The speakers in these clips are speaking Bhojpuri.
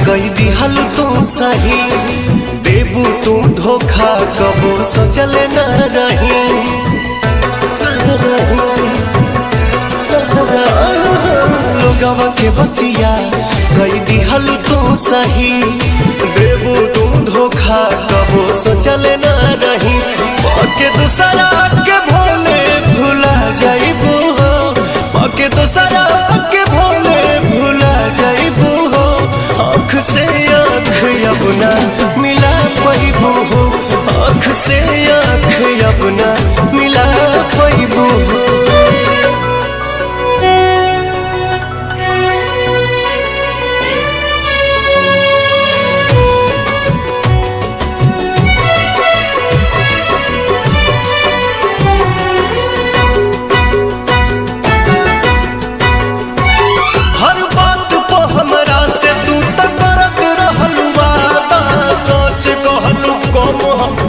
कई दिहल तू सही देबू तू धोखा कबो सोचल न रही। लोगवा के बतिया कई दिहल तू सही देबू तू धोखा कबो सोचल न रही। पके दूसरा के भोले भुला जाइबू हो, पके दूसरा के भोले भुला जाइबू हो। आँख से आँख अपना मिला पाइबू हो, आँख से आँख अपना मिला पाइबू हो।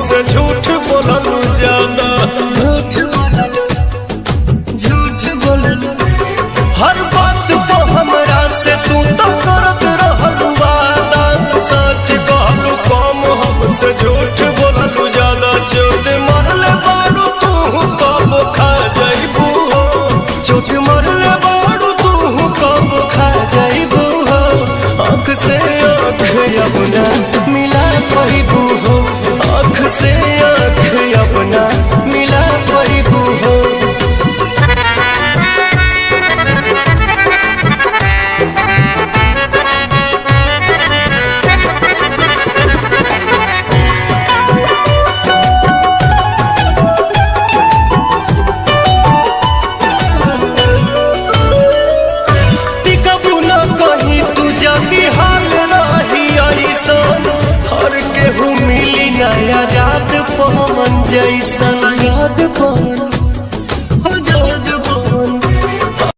से झूठ बोललू ज्यादा, झूठ बोललू हर बात को हमरा से तू तो करत रहलू वादा। सच कहलू कम हमसे झूठ बोललू ज्यादा। चोट मरले बारू तू कब खा जाइबू हो, चोट मरले बारू तू कब खा जाइबू हो। आँख से आँख अपना मिला पाइबू हो, आँख से आँख अपना मिला पाइबू हो। टिकबू न कहीं तू जाती हाल रही ऐसन, हर केहू मिली नया याद पवन जैसन याद पवन